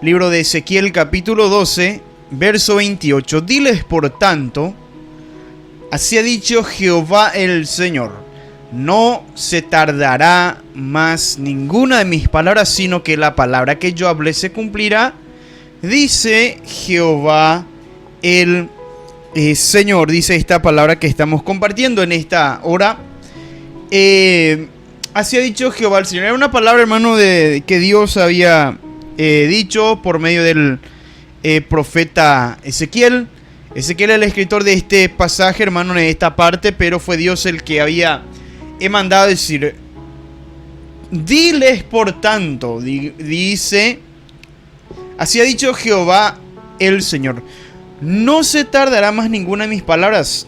Libro de Ezequiel capítulo 12, verso 28. Diles por tanto, así ha dicho Jehová el Señor, no se tardará más ninguna de mis palabras, sino que la palabra que yo hablé se cumplirá, dice Jehová el Señor. Dice esta palabra que estamos compartiendo en esta hora. Así ha dicho Jehová el Señor. Era una palabra, hermano, que Dios había dicho por medio del profeta Ezequiel. Ezequiel es el escritor de este pasaje, hermano, en esta parte, pero fue Dios el que había mandado decir: diles por tanto, dice, así ha dicho Jehová el Señor, no se tardará más ninguna de mis palabras,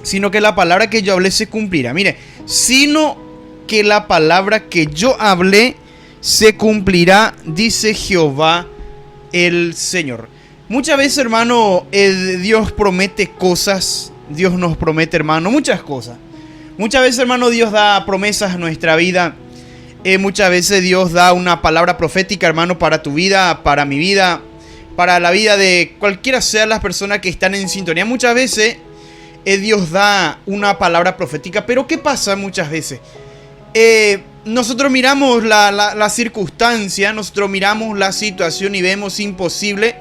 sino que la palabra que yo hablé se cumplirá. Mire, sino que la palabra que yo hablé se cumplirá, dice Jehová el Señor. Muchas veces, hermano, Dios promete cosas. Dios nos promete, hermano, muchas cosas. Muchas veces, hermano, Dios da promesas a nuestra vida. Muchas veces Dios da una palabra profética, hermano, para tu vida, para mi vida, para la vida de cualquiera sea las personas que están en sintonía. Muchas veces Dios da una palabra profética, pero ¿qué pasa muchas veces? Nosotros miramos la circunstancia, nosotros miramos la situación y vemos imposible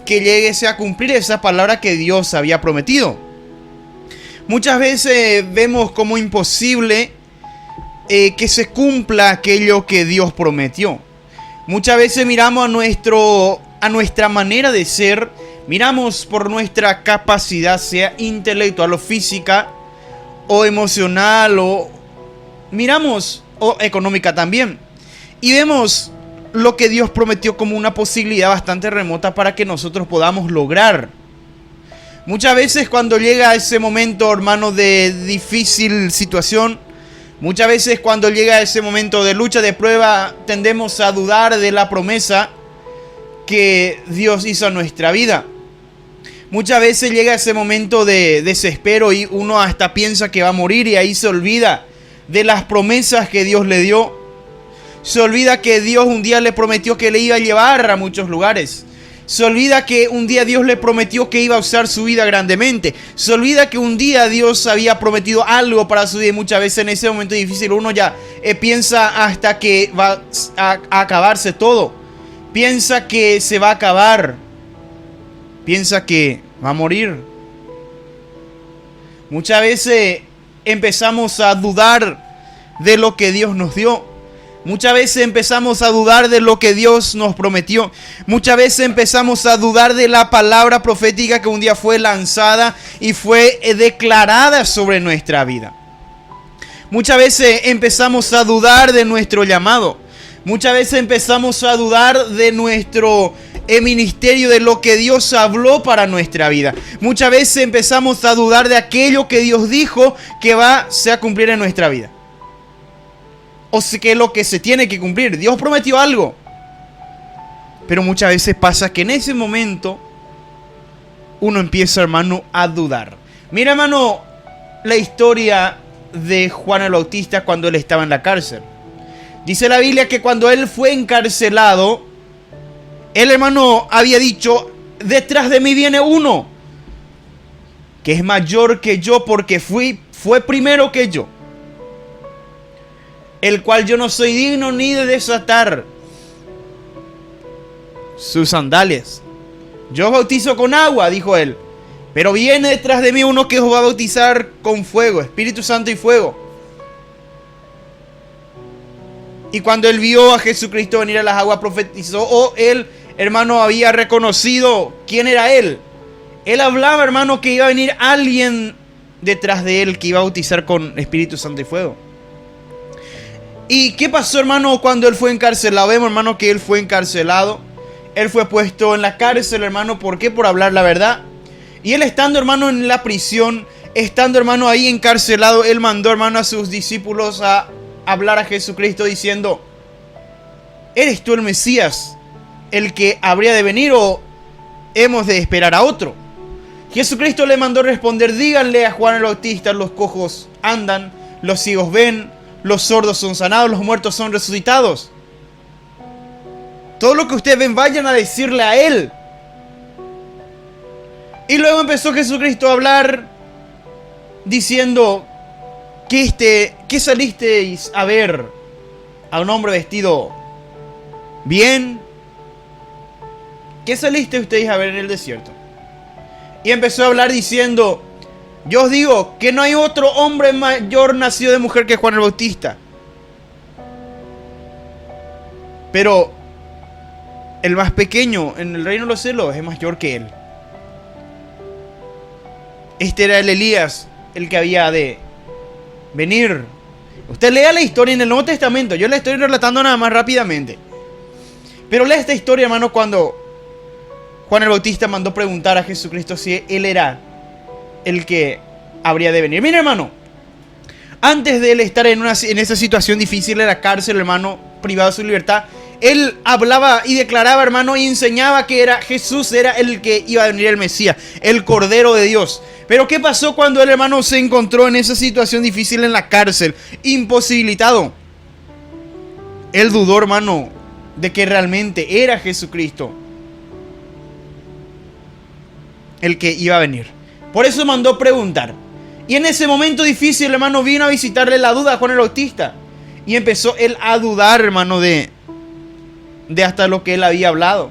que llegue a cumplir esa palabra que Dios había prometido. Muchas veces vemos como imposible que se cumpla aquello que Dios prometió. Muchas veces miramos a nuestra manera de ser, miramos por nuestra capacidad, sea intelectual o física, o emocional, o miramos, o económica también, y vemos lo que Dios prometió como una posibilidad bastante remota para que nosotros podamos lograr. Muchas veces cuando llega ese momento, hermano, de difícil situación, muchas veces cuando llega ese momento de lucha, de prueba, tendemos a dudar de la promesa que Dios hizo a nuestra vida. Muchas veces llega ese momento de desespero y uno hasta piensa que va a morir, y ahí se olvida de las promesas que Dios le dio. Se olvida que Dios un día le prometió que le iba a llevar a muchos lugares. Se olvida que un día Dios le prometió que iba a usar su vida grandemente. Se olvida que un día Dios había prometido algo para su vida, y muchas veces en ese momento difícil uno ya piensa hasta que va a acabarse todo. Piensa que se va a acabar. Piensa que va a morir. Muchas veces empezamos a dudar de lo que Dios nos dio. Muchas veces empezamos a dudar de lo que Dios nos prometió. Muchas veces empezamos a dudar de la palabra profética que un día fue lanzada y fue declarada sobre nuestra vida. Muchas veces empezamos a dudar de nuestro llamado. Muchas veces empezamos a dudar de nuestro ministerio, de lo que Dios habló para nuestra vida. Muchas veces empezamos a dudar de aquello que Dios dijo que va a cumplir en nuestra vida. O sea, que es lo que se tiene que cumplir. Dios prometió algo. Pero muchas veces pasa que en ese momento uno empieza, hermano, a dudar. Mira, hermano, la historia de Juan el Bautista cuando él estaba en la cárcel. Dice la Biblia que cuando él fue encarcelado, el hermano había dicho: detrás de mí viene uno que es mayor que yo, porque fue primero que yo, el cual yo no soy digno ni de desatar sus sandalias. Yo os bautizo con agua, dijo él, pero viene detrás de mí uno que os va a bautizar con fuego, Espíritu Santo y fuego. Y cuando él vio a Jesucristo venir a las aguas, profetizó, él, hermano, había reconocido quién era él. Él hablaba, hermano, que iba a venir alguien detrás de él que iba a bautizar con Espíritu Santo y fuego. ¿Y qué pasó, hermano, cuando él fue encarcelado? Vemos, hermano, que él fue encarcelado. Él fue puesto en la cárcel, hermano. ¿Por qué? Por hablar la verdad. Y él estando, hermano, en la prisión, estando, hermano, ahí encarcelado, él mandó, hermano, a sus discípulos a hablar a Jesucristo diciendo: ¿eres tú el Mesías, el que habría de venir, o hemos de esperar a otro? Jesucristo le mandó responder: díganle a Juan el Bautista, los cojos andan, los ciegos ven, los sordos son sanados, los muertos son resucitados. Todo lo que ustedes ven, vayan a decirle a él. Y luego empezó Jesucristo a hablar diciendo: ¿Qué salisteis a ver? ¿A un hombre vestido bien? ¿Qué saliste ustedes a ver en el desierto? Y empezó a hablar diciendo: yo os digo que no hay otro hombre mayor nacido de mujer que Juan el Bautista. Pero el más pequeño en el reino de los cielos es mayor que él. Este era el Elías, el que había de venir. Usted lea la historia en el Nuevo Testamento. Yo la estoy relatando nada más rápidamente. Pero lea esta historia, hermano, cuando Juan el Bautista mandó preguntar a Jesucristo si él era el que habría de venir. Mira, hermano, antes de él estar en esa situación difícil en la cárcel, hermano, privado de su libertad, él hablaba y declaraba, hermano, y enseñaba que Jesús era el que iba a venir, el Mesías, el Cordero de Dios. Pero ¿qué pasó cuando el hermano se encontró en esa situación difícil en la cárcel, imposibilitado? Él dudó, hermano, de que realmente era Jesucristo el que iba a venir. Por eso mandó preguntar. Y en ese momento difícil, hermano, vino a visitarle la duda a Juan el Bautista. Y empezó él a dudar, hermano, de hasta lo que él había hablado.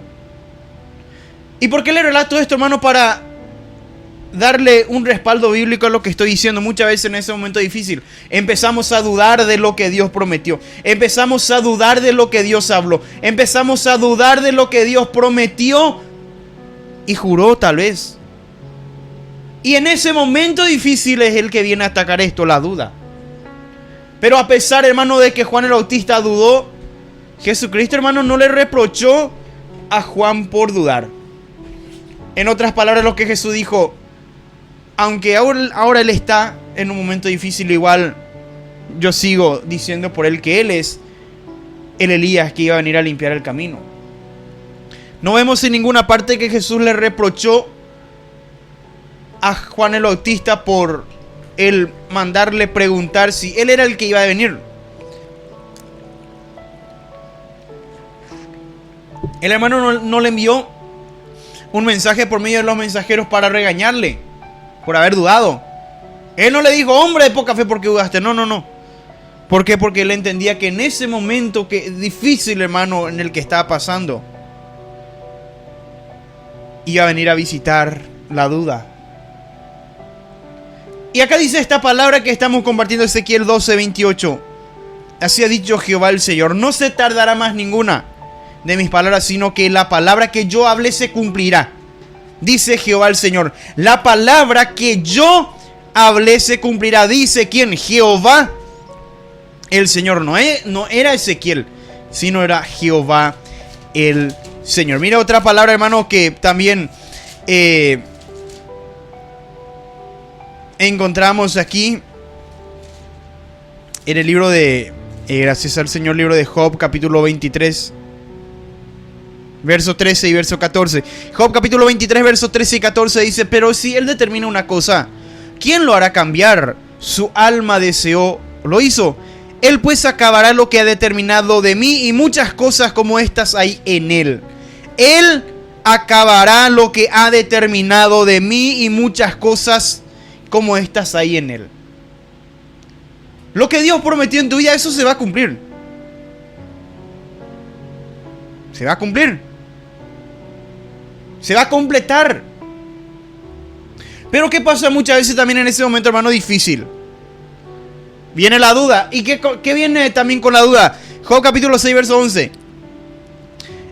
¿Y por qué le relato esto, hermano? Para darle un respaldo bíblico a lo que estoy diciendo. Muchas veces en ese momento difícil empezamos a dudar de lo que Dios prometió. Empezamos a dudar de lo que Dios habló. Empezamos a dudar de lo que Dios prometió y juró, tal vez. Y en ese momento difícil es el que viene a atacar esto, la duda. Pero a pesar, hermano, de que Juan el Bautista dudó, Jesucristo, hermano, no le reprochó a Juan por dudar. En otras palabras, lo que Jesús dijo: aunque ahora él está en un momento difícil, igual yo sigo diciendo por él que él es el Elías que iba a venir a limpiar el camino. No vemos en ninguna parte que Jesús le reprochó a Juan el Bautista por el mandarle preguntar si él era el que iba a venir. El hermano no le envió un mensaje por medio de los mensajeros para regañarle por haber dudado. Él no le dijo: hombre de poca fe, ¿por qué dudaste? No. ¿Por qué? Porque él entendía que en ese momento que difícil, hermano, en el que estaba pasando, iba a venir a visitar la duda. Y acá dice esta palabra que estamos compartiendo, Ezequiel 12:28. Así ha dicho Jehová el Señor: no se tardará más ninguna de mis palabras, sino que la palabra que yo hable se cumplirá. Dice Jehová el Señor: la palabra que yo hablé se cumplirá. Dice ¿quién? Jehová el Señor. No era Ezequiel, sino era Jehová el Señor. Mira otra palabra, hermano, que también encontramos aquí en el libro de, gracias al Señor, libro de Job, capítulo 23, verso 13 y verso 14. Job capítulo 23, verso 13 y 14 dice: pero si él determina una cosa, ¿quién lo hará cambiar? Su alma deseó, lo hizo. Él pues acabará lo que ha determinado de mí, y muchas cosas como estas hay en él. Él acabará lo que ha determinado de mí, y muchas cosas como estas hay en él. Lo que Dios prometió en tu vida, eso se va a cumplir. Se va a cumplir. Se va a completar. Pero ¿qué pasa muchas veces también en ese momento, hermano, difícil? Viene la duda. ¿Y qué viene también con la duda? Job capítulo 6, verso 11.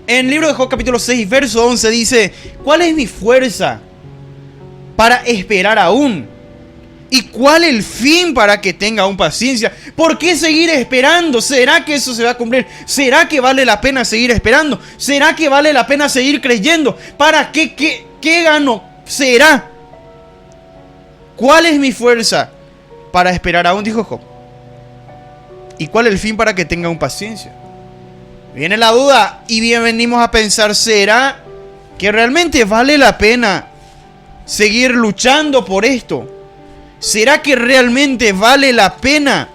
En el libro de Job capítulo 6, verso 11 dice: ¿cuál es mi fuerza para esperar aún? ¿Y cuál el fin para que tenga aún paciencia? ¿Por qué seguir esperando? ¿Será que eso se va a cumplir? ¿Será que vale la pena seguir esperando? ¿Será que vale la pena seguir creyendo? ¿Para qué? ¿Qué gano? ¿Será? ¿Cuál es mi fuerza para esperar aún? Dijo Job. ¿Y cuál el fin para que tenga aún paciencia? Viene la duda y bien venimos a pensar: ¿será que realmente vale la pena seguir luchando por esto? ¿Será que realmente vale la pena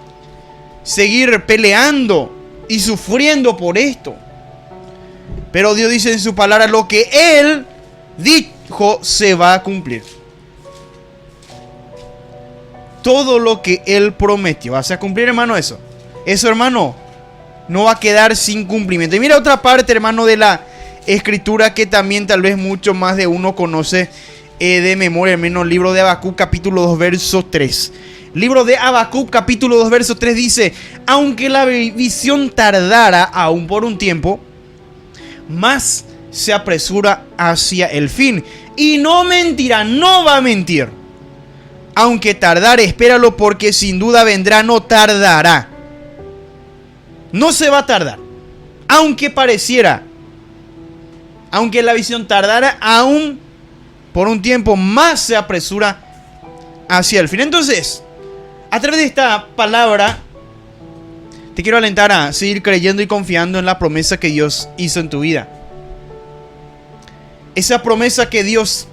seguir peleando y sufriendo por esto? Pero Dios dice en su palabra, lo que Él dijo se va a cumplir. Todo lo que Él prometió va a cumplir, hermano, eso. Eso, hermano, no va a quedar sin cumplimiento. Y mira otra parte, hermano, de la escritura que también tal vez mucho más de uno conoce de memoria, al menos el libro de Habacuc capítulo 2 verso 3. Libro de Habacuc capítulo 2 verso 3 dice: aunque la visión tardara aún por un tiempo, más se apresura hacia el fin. Y no mentirá, no va a mentir. Aunque tardare, espéralo, porque sin duda vendrá, no tardará. No se va a tardar. Aunque pareciera, aunque la visión tardara aún por un tiempo, más se apresura hacia el fin. Entonces, a través de esta palabra, te quiero alentar a seguir creyendo y confiando en la promesa que Dios hizo en tu vida. Esa promesa que Dios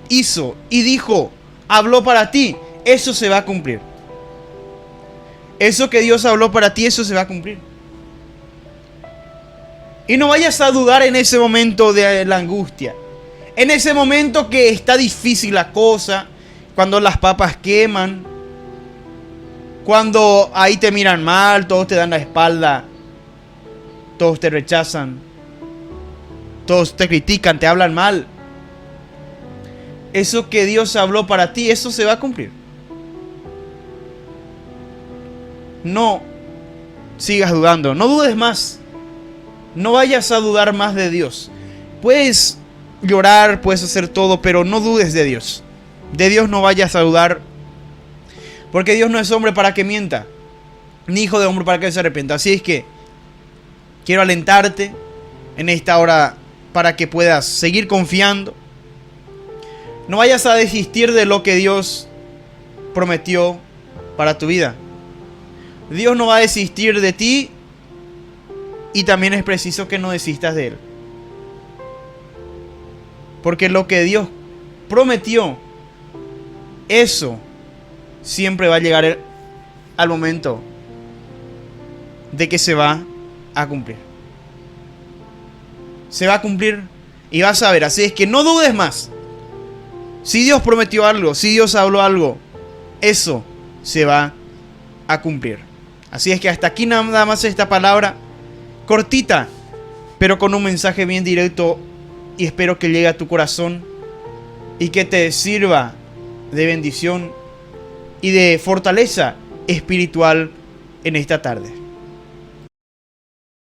hizo y dijo, habló para ti, eso se va a cumplir. Eso que Dios habló para ti, eso se va a cumplir. Y no vayas a dudar en ese momento de la angustia. En ese momento que está difícil la cosa, cuando las papas queman, cuando ahí te miran mal, todos te dan la espalda, todos te rechazan, todos te critican, te hablan mal. Eso que Dios habló para ti, eso se va a cumplir. No sigas dudando, no dudes más. No vayas a dudar más de Dios. Puedes llorar, puedes hacer todo, pero no dudes de Dios. De Dios no vayas a dudar, porque Dios no es hombre para que mienta, ni hijo de hombre para que se arrepienta. Así es que quiero alentarte en esta hora para que puedas seguir confiando. No vayas a desistir de lo que Dios prometió para tu vida. Dios no va a desistir de ti, y también es preciso que no desistas de Él. Porque lo que Dios prometió, eso siempre va a llegar al momento de que se va a cumplir. Se va a cumplir y vas a ver. Así es que no dudes más. Si Dios prometió algo, si Dios habló algo, eso se va a cumplir. Así es que hasta aquí nada más esta palabra cortita, pero con un mensaje bien directo, y espero que llegue a tu corazón y que te sirva de bendición y de fortaleza espiritual en esta tarde.